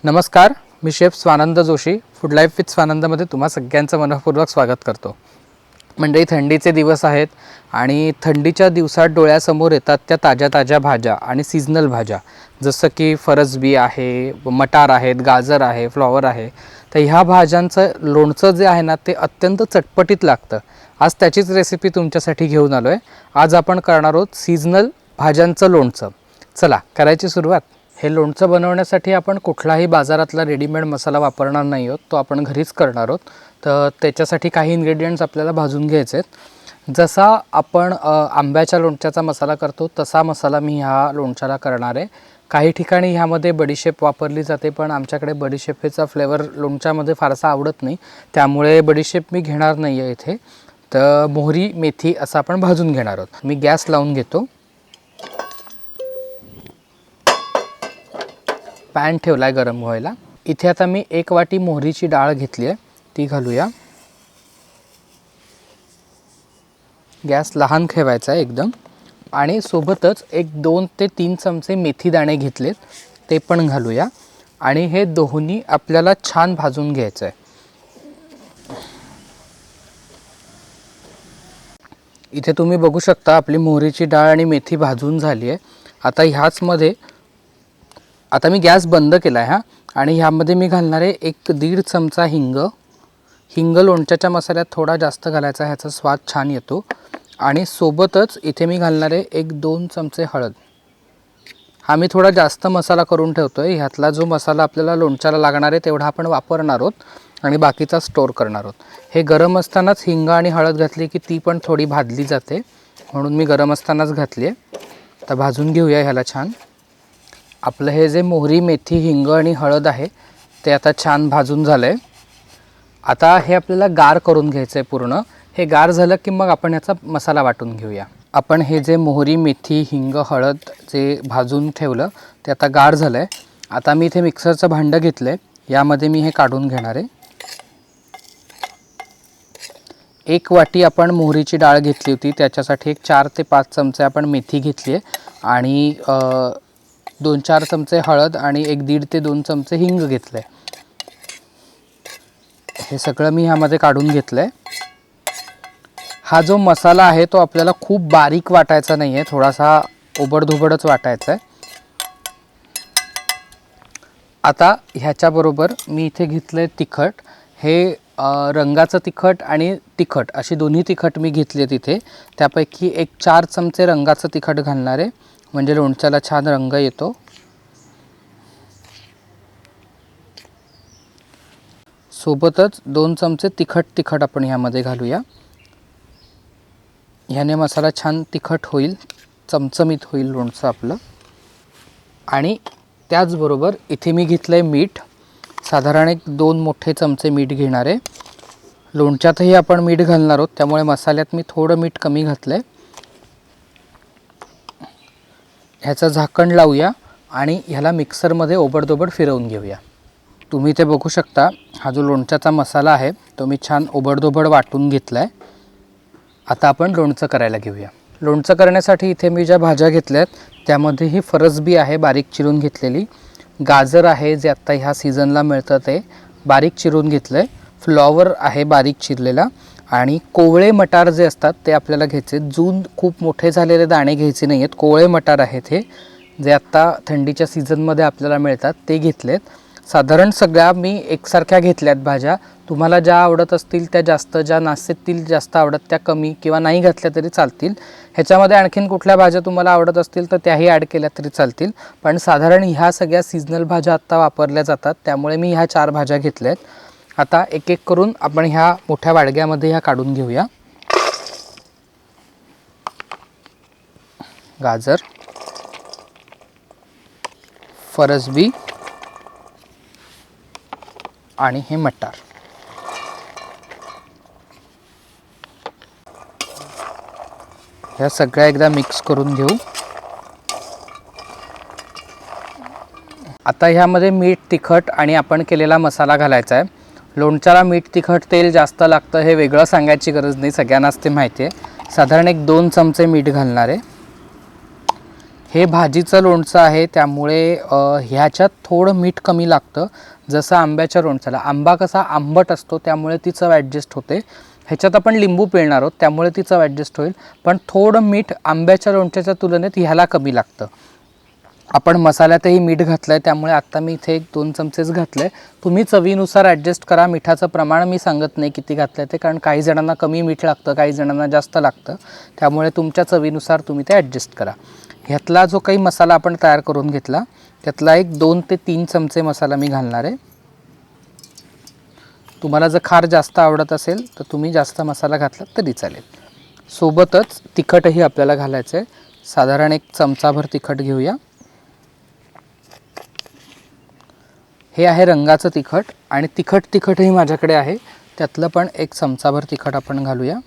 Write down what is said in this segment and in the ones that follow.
नमस्कार, मी chef Swanand Joshi food life with स्वानंदमध्ये तुम्हा सगळ्यांचं मनःपूर्वक स्वागत करतो। मंडळी, थंडीचे दिवस आहेत आणि थंडीच्या दिवसात डोळ्यासमोर येतात त्या ताज्या ताज्या भाज्या आणि सीजनल भाज्या, जसं की फरसबी आहे, मटार आहेत, गाजर आहे, फ्लॉवर आहे। तर ह्या भाज्यांचं लोणचं जे आहे ना, ते अत्यंत चटपटीत लागतं। आज त्याचीच रेसिपी तुमच्यासाठी घेऊन आलो आहे। आज आपण करणार आहोत सीजनल भाज्यांचं लोणचं। चला करायची सुरुवात। हे लोणचं बनवण्यासाठी आपण कुठलाही बाजारातला रेडीमेड मसाला वापरणार नाही आहोत, तो आपण घरीच करणार आहोत। तर त्याच्यासाठी काही इन्ग्रेडियंट्स आपल्याला भाजून घ्यायचे आहेत। जसा आपण आंब्याच्या लोणच्याचा मसाला करतो तसा मसाला मी ह्या लोणच्याला करणार आहे। काही ठिकाणी ह्यामध्ये बडीशेप वापरली जाते, पण आमच्याकडे बडीशेपेचा फ्लेवर लोणच्यामध्ये फारसा आवडत नाही, त्यामुळे बडीशेप मी घेणार नाही आहे इथे। तर मोहरी मेथी असं आपण भाजून घेणार आहोत। मी गॅस लावून घेतो। पॅन ठेवला आहे गरम व्हायला। इथे आता मी 1 वाटी मोहरीची डाळ घेतली आहे, ती घालूया। गॅस लहान ठेवायचा आहे एकदम। आणि सोबतच 2 ते 3 चमचे मेथी दाणे घेतलेत, ते पण घालूया। आणि हे दोन्ही आपल्याला छान भाजून घ्यायचं आहे। इथे तुम्ही बघू शकता आपली मोहरीची डाळ आणि मेथी भाजून झाली आहे। आता ह्याचमध्ये आता मी गॅस बंद केला आहे आणि ह्यामध्ये मी घालणार आहे 1-1.5 चमचा हिंग। हिंग लोणच्याच्या मसाल्यात थोडा जास्त घालायचा, ह्याचा स्वाद छान येतो। आणि सोबतच इथे मी घालणार आहे 1-2 चमचे हळद। हा मी थोडा जास्त मसाला करून ठेवतो आहे। ह्यातला जो मसाला आपल्याला लोणच्याला लागणार आहे तेवढा आपण वापरणार आहोत आणि बाकीचा स्टोअर करणार आहोत। हे गरम असतानाच हिंग आणि हळद घातली की ती पण थोडी भाजली जाते, म्हणून मी गरम असतानाच घातली आहे। तर भाजून घेऊया ह्याला छान। आपलं हे जे मोहरी मेथी हिंग आणि हळद आहे ते आता छान भाजून झालं आहे। आता हे आपल्याला गार करून घ्यायचं आहे पूर्ण। हे गार झालं की मग आपण ह्याचा मसाला वाटून घेऊया। आपण हे जे मोहरी मेथी हिंग हळद जे भाजून ठेवलं ते आता गार झालं आहे। आता मी इथे मिक्सरचं भांडं घेतलं आहे, यामध्ये मी हे काढून घेणार आहे। 1 वाटी आपण मोहरीची डाळ घेतली होती, त्याच्यासाठी 4 ते 5 चमचे आपण मेथी घेतली आहे आणि 2-4 चमचे हळद आणि 1-1.5 ते 2 चमचे हिंग घेतलं आहे। हे सगळं मी ह्यामध्ये काढून घेतलं आहे। हा जो मसाला आहे तो आपल्याला खूप बारीक वाटायचा नाही आहे, थोडासा ओबडधोबडच वाटायचा आहे। आता ह्याच्याबरोबर मी इथे घेतलं आहे तिखट। हे रंगाचं तिखट आणि तिखट अशी दोन्ही तिखट मी घेतली आहेत इथे। त्यापैकी 4 चमचे रंगाचं तिखट घालणार आहे, म्हणजे लोणच्याला छान रंग येतो। सोबतच 2 चमचे तिखट आपण ह्यामध्ये घालूया। ह्याने मसाला छान तिखट होईल, चमचमीत होईल लोणचं आपलं। आणि त्याचबरोबर इथे मी घेतलं आहे मीठ, साधारण 2 मोठे चमचे मीठ घेणार आहे। लोणच्यातही आपण मीठ घालणार आहोत, त्यामुळे मसाल्यात मी थोडं मीठ कमी घातलं आहे। ह्याचं झाकण लावूया आणि ह्याला मिक्सरमध्ये ओबडधोबड फिरवून घेऊया। तुम्ही इथे बघू शकता हा जो लोणच्याचा मसाला आहे तो मी छान ओबडधोबड वाटून घेतला आहे। आता आपण लोणचं करायला घेऊया। लोणचं करण्यासाठी इथे मी ज्या भाज्या घेतल्या आहेत त्यामध्ये ही फरसबी आहे बारीक चिरून घेतलेली, गाजर आहे जे आत्ता ह्या सीझनला मिळतं ते बारीक चिरून घेतलं आहे, फ्लॉवर आहे बारीक चिरलेला, आणि कोवळे मटार जे असतात ते आपल्याला घ्यायचे। जून खूप मोठे झालेले दाणे घ्यायचे नाही आहेत, कोवळे मटार आहेत हे जे आत्ता थंडीच्या सीझनमध्ये आपल्याला मिळतात ते घेतलेत। साधारण सगळ्या मी एकसारख्या घेतल्यात भाज्या। तुम्हाला ज्या आवडत असतील त्या जास्त, ज्या नाश्त्यातील जास्त आवडत त्या कमी किंवा नाही घातल्या तरी चालतील। ह्याच्यामध्ये आणखीन कुठल्या भाज्या तुम्हाला आवडत असतील तर त्याही ॲड केल्या तरी चालतील, पण साधारण ह्या सगळ्या सीजनल भाज्या आत्ता वापरल्या जातात, त्यामुळे मी ह्या 4 भाज्या घेतल्यात। आता एक एक करून आपण ह्या मोठ्या वाडग्यामध्ये ह्या काढून घेऊया। गाजर, फरसबी आणि हे मटार। ह्या सगळ्या एकदा मिक्स करून घेऊ। आता ह्यामध्ये मीठ तिखट आणि आपण केलेला मसाला घालायचा आहे। लोणच्याला मीठ तिखट तेल जास्त लागतं हे वेगळं सांगायची गरज नाही, सगळ्यांनाच ते माहिती आहे। साधारण 1-2 चमचे मीठ घालणार आहे। हे भाजीचं लोणचं आहे, त्यामुळे ह्याच्यात थोडं मीठ कमी लागतं. जसं आंब्याच्या लोणच्याला, आंबा कसा आंबट असतो त्यामुळे ती चव ॲडजस्ट होते. ह्याच्यात आपण लिंबू पिळणार आहोत त्यामुळे ती चव ॲडजस्ट होईल, पण थोडं मीठ आंब्याच्या लोणच्याच्या तुलनेत ह्याला कमी लागतं. आपण मसाल्यातही मीठ घातलं आहे, त्यामुळे आत्ता मी इथे 1-2 चमचेच घातले आहे. तुम्ही चवीनुसार ॲडजस्ट करा. मिठाचं प्रमाण मी सांगत नाही किती घातलं आहे ते, कारण काही जणांना कमी मीठ लागतं, काही जणांना जास्त लागतं. त्यामुळे तुमच्या चवीनुसार तुम्ही ते ॲडजस्ट करा. ह्यातला जो काही मसाला आपण तयार करून घेतला त्यातला एक 2 ते 3 चमचे मसाला मी घालणार आहे. तुम्हाला जर खार जास्त आवडत असेल तर तुम्ही जास्त मसाला घातला तरी चालेल. सोबतच तिखटही आपल्याला घालायचं आहे. साधारण 1 चमचाभर तिखट घेऊया. हे आहे रंगाचं तिखट, आणि तिखटही माझ्याकडे आहे, त्यातलं पण 1 चमचाभर तिखट आपण घालूया.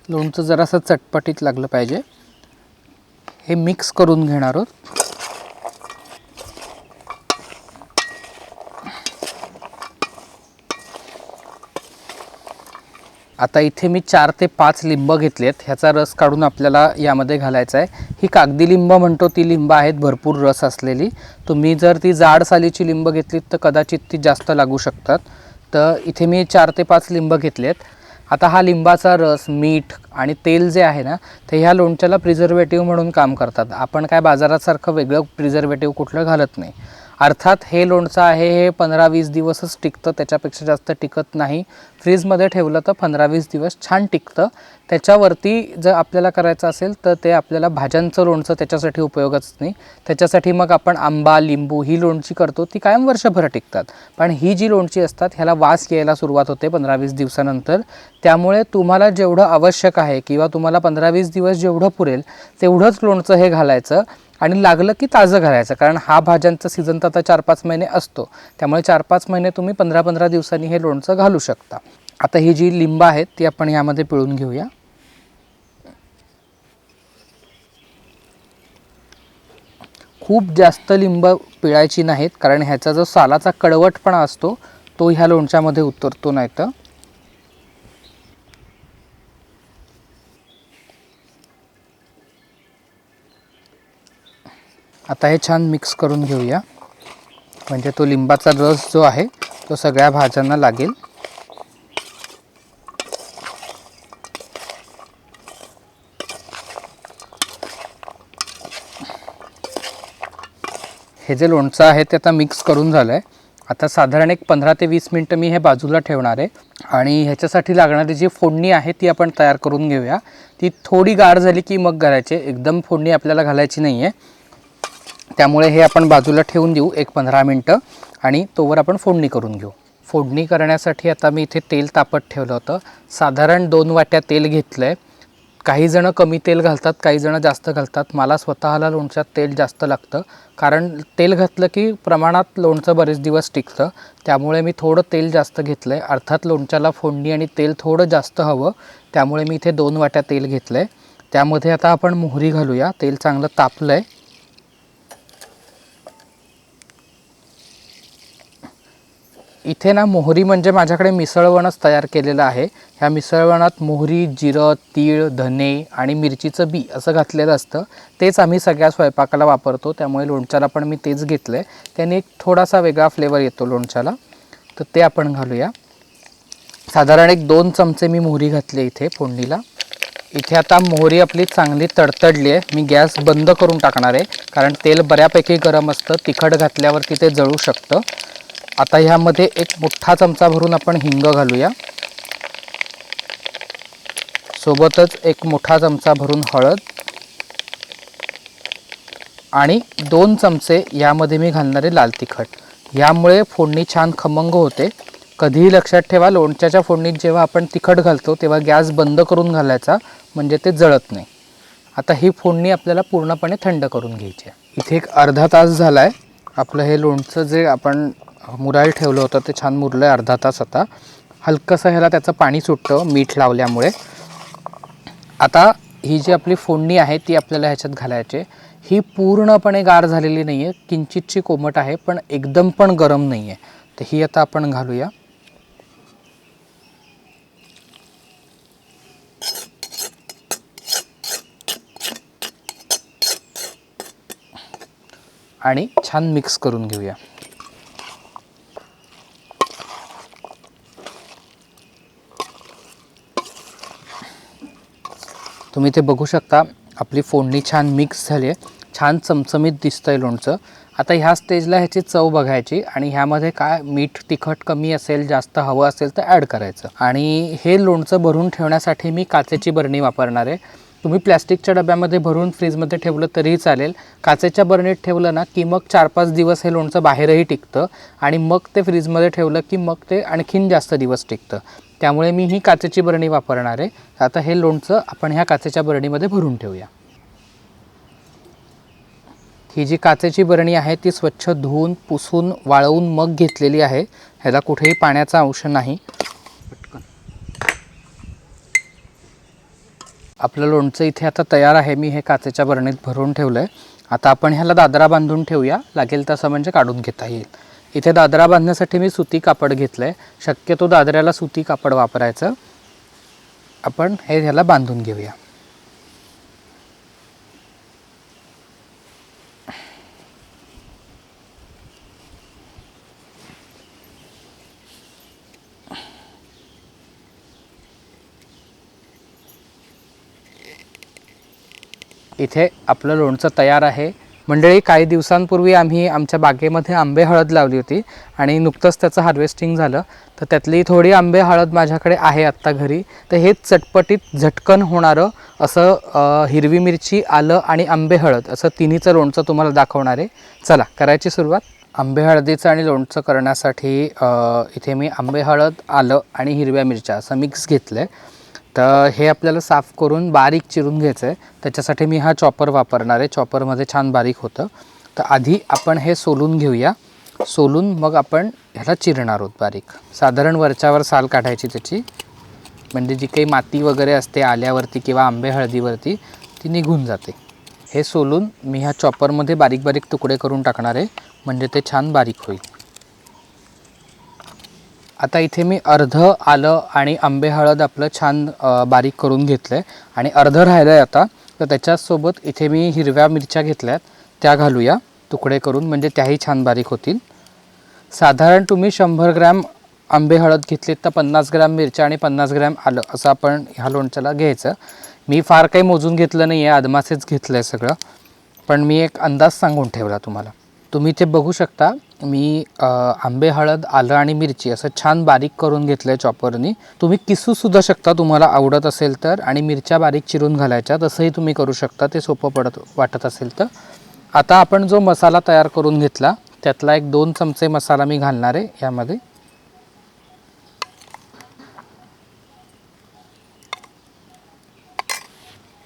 लोणचं जरासं चटपटीत लागलं पाहिजे. हे मिक्स करून घेणार आहोत. आता इथे मी 4 ते 5 लिंब घेतलेत. ह्याचा रस काढून आपल्याला यामध्ये घालायचा आहे. ही कागदी लिंब म्हणतो ती लिंब आहेत, भरपूर रस असलेली. तुम्ही जर ती जाड सालीची लिंब घेतलीत तर कदाचित ती जास्त लागू शकतात. तर इथे मी 4 ते 5 लिंब घेतलेत. आता हा लिंबाचा रस, मीठ आणि तेल जे आहे ना, ते ह्या लोणच्याला प्रिझर्वेटिव्ह म्हणून काम करतात. आपण काय बाजारासारखं वेगळं प्रिझर्वेटिव्ह कुठलं घालत नाही. अर्थात हे लोणचं आहे हे 15-20 दिवसच टिकतं, त्याच्यापेक्षा जास्त टिकत नाही. फ्रीजमध्ये ठेवलं तर 15-20 दिवस छान टिकतं. त्याच्यावरती जर आपल्याला करायचं असेल तर ते आपल्याला भाज्यांचं लोणचं त्याच्यासाठी उपयोगाच नाही. त्याच्यासाठी मग आपण आंबा, लिंबू ही लोणची करतो, ती कायम वर्षभर टिकतात. पण ही जी लोणची असतात ह्याला वास यायला सुरुवात होते 15-20 दिवसानंतर. त्यामुळे तुम्हाला जेवढं आवश्यक आहे किंवा तुम्हाला 15-20 दिवस जेवढं पुरेल तेवढंच लोणचं हे घालायचं, आणि लागलं की ताजं घालायचं. कारण हा भाज्यांचा सीझन तर आता 4-5 महिने असतो, त्यामुळे 4-5 महिने तुम्ही 15-15 दिवसांनी हे लोणचं घालू शकता. आता ही जी लिंब आहेत ती आपण यामध्ये पिळून घेऊया. खूप जास्त लिंब पिळायची नाहीत, कारण ह्याचा जो सालाचा कडवटपणा असतो तो ह्या लोणच्यामध्ये उतरतो. नाही तर आता हे छान मिक्स करून घेऊया, म्हणजे तो लिंबाचा रस जो आहे तो सगळ्या भाज्यांना लागेल. हे जे लोणचं आहे ते आता मिक्स करून झालं आहे. आता साधारण एक 15 ते 20 मिनटं मी हे बाजूला ठेवणार आहे, आणि ह्याच्यासाठी लागणारी जी फोडणी आहे ती आपण तयार करून घेऊया. ती थोडी गार झाली की मग घालायची, एकदम फोडणी आपल्याला घालायची नाही आहे. त्यामुळे हे आपण बाजूला ठेवून देऊ एक 15 मिनटं, आणि तोवर आपण फोडणी करून घेऊ. फोडणी करण्यासाठी आता मी इथे तेल तापत ठेवलं होतं. साधारण 2 वाट्या तेल घेतलं आहे. काही जणं कमी तेल घालतात, काही जणं जास्त घालतात. मला स्वतःला लोणच्यात तेल जास्त लागतं, कारण तेल घातलं की प्रमाणात लोणचं बरेच दिवस टिकतं. त्यामुळे मी थोडं तेल जास्त घेतलं आहे. अर्थात लोणच्याला फोडणी आणि तेल थोडं जास्त हवं, त्यामुळे मी इथे 2 वाट्या तेल घेतलं आहे. त्यामध्ये आता आपण मोहरी घालूया. तेल चांगलं तापलं आहे. इथे ना मोहरी म्हणजे माझ्याकडे मिसळवणच तयार केलेलं आहे. ह्या मिसळवणात मोहरी, जिरं, तीळ, धने आणि मिरचीचं बी असं घातलेलं असतं. तेच आम्ही सगळ्या स्वयंपाकाला वापरतो, त्यामुळे लोणच्याला पण मी तेच घेतलं आहे. त्याने एक थोडासा वेगळा फ्लेवर येतो लोणच्याला, तर ते आपण घालूया. साधारण एक 2 चमचे मी मोहरी घातली इथे फोडणीला. इथे आता मोहरी आपली चांगली तडतडली आहे. मी गॅस बंद करून टाकणार आहे, कारण तेल बऱ्यापैकी गरम असतं. तिखट घातल्यावरती ते जळू शकतं. आता ह्यामध्ये 1 मोठा चमचा भरून आपण हिंग घालूया. सोबतच 1 मोठा चमचा भरून हळद, आणि 2 चमचे यामध्ये मी घालणारे लाल तिखट. यामुळे फोडणी छान खमंग होते. कधीही लक्षात ठेवा, लोणच्याच्या फोडणीत जेव्हा आपण तिखट घालतो तेव्हा गॅस बंद करून घालायचा, म्हणजे ते जळत नाही. आता ही फोडणी आपल्याला पूर्णपणे थंड करून घ्यायची आहे. इथे एक अर्धा तास झाला आहे. आपलं हे लोणचं जे आपण मुरायला ठेवलं होतं ते छान मुरलं आहे अर्धा तास. आता हलकंसं ह्याला त्याचं पाणी सुटतं मीठ लावल्यामुळे. आता ही जी आपली फोडणी आहे ती आपल्याला ह्याच्यात घालायची. ही पूर्णपणे गार झालेली नाही आहे, किंचितची कोमट आहे, पण एकदम पण गरम नाही आहे. तर ही आता आपण घालूया. आणि छान मिक्स करून घेऊया. तुम्ही ते बघू शकता आपली फोडणी छान मिक्स झाली आहे, छान चमचमीत दिसतंय लोणचं. आता ह्या स्टेजला ह्याची चव बघायची आणि ह्यामध्ये काय मीठ तिखट कमी असेल जास्त हवं असेल तर ॲड करायचं. आणि हे लोणचं भरून ठेवण्यासाठी मी काचेची बरणी वापरणार आहे. तुम्ही प्लॅस्टिकच्या डब्यामध्ये भरून फ्रीजमध्ये ठेवलं तरीही चालेल. काचेच्या बरणीत ठेवलं ना की मग 4-5 दिवस हे लोणचं बाहेरही टिकतं आणि मग ते फ्रीजमध्ये ठेवलं की मग ते आणखीन जास्त दिवस टिकतं. त्यामुळे मी ही काचेची बरणी वापरणार आहे. आता हे लोणचं आपण ह्या काचेच्या बरणीमध्ये भरून ठेवूया. ही जी काचेची बरणी आहे ती स्वच्छ धुवून पुसून वाळवून मग घेतलेली आहे. ह्याला कुठेही पाण्याचा अंश नाही. आपलं लोणचं इथे आता तयार आहे. मी हे काचेच्या बरणीत भरून ठेवलं आहे. आता आपण ह्याला दादरा बांधून ठेवूया. लागेल तसं म्हणजे काढून घेता येईल. इथे दादरा बांधण्यासाठी मी सुती कापड घेतलं आहे. शक्यतो दादऱ्याला सुती कापड वापरायचं. आपण हे ह्याला बांधून घेऊया. इथे आपलं लोणचं तयार आहे. मंडळी, काही दिवसांपूर्वी आम्ही आमच्या बागेमध्ये आंबे हळद लावली होती आणि नुकतंच त्याचं हार्वेस्टिंग झालं. तर त्यातली थोडी आंबे हळद माझ्याकडे आहे आत्ता घरी. तर हेच चटपटीत झटकन होणारं असं हिरवी मिरची, आलं आणि आंबे हळद असं तिन्हीचं लोणचं तुम्हाला दाखवणार आहे. चला करायची सुरुवात. आंबे हळदीचं आणि लोणचं करण्यासाठी इथे मी आंबे हळद, आलं आणि हिरव्या मिरच्या असं मिक्स घेतलं आहे. तर हे आपल्याला साफ करून बारीक चिरून घ्यायचं आहे. त्याच्यासाठी मी हा चॉपर वापरणार आहे. चॉपरमध्ये छान बारीक होतं. तर आधी आपण हे सोलून घेऊया. सोलून मग आपण ह्याला चिरणार आहोत बारीक. साधारण वरच्यावर साल काढायची त्याची, म्हणजे जी काही माती वगैरे असते आल्यावरती किंवा आंबे हळदीवरती ती निघून जाते. हे सोलून मी ह्या चॉपरमध्ये बारीक बारीक तुकडे करून टाकणार आहे, म्हणजे ते छान बारीक होईल. आता इथे मी अर्धं आलं आणि आंबे हळद आपलं छान बारीक करून घेतलं आहे आणि अर्धं राहिलं आहे आता. तर त्याच्यासोबत इथे मी हिरव्या मिरच्या घेतल्यात, त्या घालूया तुकडे करून, म्हणजे त्याही छान बारीक होतील. साधारण तुम्ही 100 ग्रॅम आंबे हळद घेतलीत तर 50 ग्रॅम मिरच्या आणि 50 ग्रॅम आलं असं आपण ह्या लोणच्याला घ्यायचं. मी फार काही मोजून घेतलं नाही आहे, आदमासेच घेतलं आहे सगळं, पण मी एक अंदाज सांगून ठेवला तुम्हाला. तुम्ही ते बघू शकता. मी आंबे हळद, आलं आणि मिरची असं छान बारीक करून घेतलं आहे चॉपरनी. तुम्ही किसूसुद्धा शकता तुम्हाला आवडत असेल तर, आणि मिरच्या बारीक चिरून घालायच्या, तसंही तुम्ही करू शकता, ते सोपं वाटत असेल तर. आता आपण जो मसाला तयार करून घेतला त्यातला 1-2 चमचे मसाला मी घालणार आहे यामध्ये.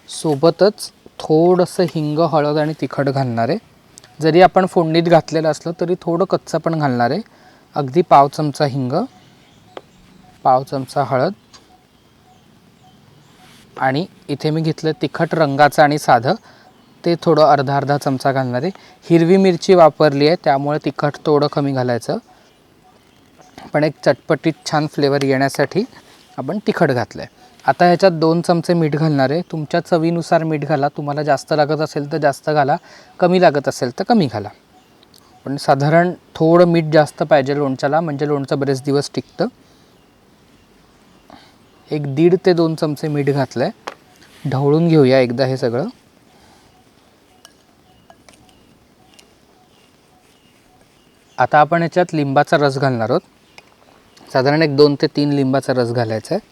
सोबतच थोडंसं हिंग, हळद आणि तिखट घालणार आहे. जरी आपण फोडणीत घातलेलं असलं तरी थोडं कच्चं पण घालणार आहे. अगदी पाव चमचा हिंग, पाव चमचा हळद, आणि इथे मी घेतलं तिखट रंगाचं आणि साधं, ते थोडं अर्धा चमचा घालणार आहे. हिरवी मिरची वापरली आहे त्यामुळे तिखट थोडं कमी घालायचं, पण एक चटपटीत छान फ्लेवर येण्यासाठी आपण तिखट घातलं आहे. आता ह्याच्यात 2 चमचे मीठ घालणार आहे. तुमच्या चवीनुसार मीठ घाला. तुम्हाला जास्त लागत असेल तर जास्त घाला, कमी लागत असेल तर कमी घाला. पण साधारण थोडं मीठ जास्त पाहिजे लोणच्याला, म्हणजे लोणचं बरेच दिवस टिकतं. 1.5 ते 2 चमचे मीठ घातलं आहे. ढवळून घेऊया एकदा हे सगळं. आता आपण ह्याच्यात लिंबाचा रस घालणार आहोत. साधारण 2 ते 3 लिंबाचा रस घालायचा आहे.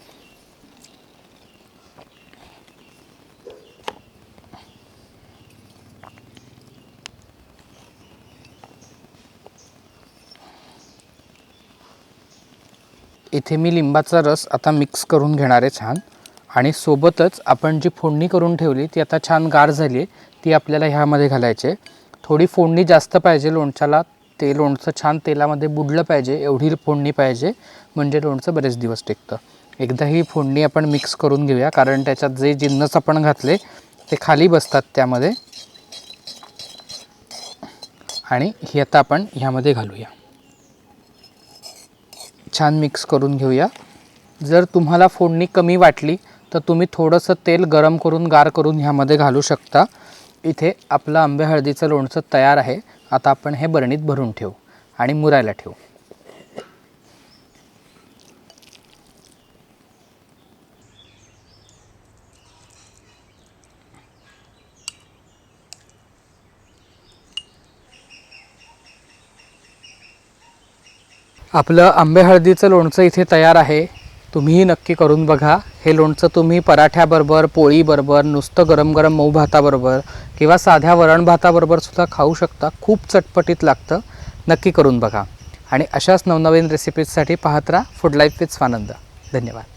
इथे मी लिंबाचा रस आता मिक्स करून घेणार आहे छान, आणि सोबतच आपण जी फोडणी करून ठेवली ती आता छान गार झाली आहे, ती आपल्याला ह्यामध्ये घालायची आहे. थोडी फोडणी जास्त पाहिजे लोणच्याला. ते लोणचं छान तेलामध्ये बुडलं पाहिजे, एवढी फोडणी पाहिजे, म्हणजे लोणचं बरेच दिवस टिकतं. एकदा ही फोडणी आपण मिक्स करून घेऊया, कारण त्याच्यात जे जिन्नस आपण घातले ते खाली बसतात त्यामध्ये. आणि ही आता आपण ह्यामध्ये घालूया. छान मिक्स करून घेऊया. जर तुम्हाला फोडणी कमी वाटली तर तुम्ही थोडंसं तेल गरम करून गार करून ह्यामध्ये घालू शकता. इथे आपलं आंबे हळदीचं लोणचं तयार आहे. आता आपण हे बरणीत भरून ठेवू आणि मुरायला ठेवू. आपलं आंबे हळदीचं लोणचं इथे तयार आहे. तुम्हीही नक्की करून बघा. हे लोणचं तुम्ही पराठ्याबरोबर, पोळीबरोबर, नुसतं गरम गरम मऊ भाताबरोबर किंवा साध्या वरण भाताबरोबर सुद्धा खाऊ शकता. खूप चटपटीत लागतं. नक्की करून बघा आणि अशाच नवनवीन रेसिपीजसाठी पाहत राहा फूड लाईफ विथ स्वानंद. धन्यवाद.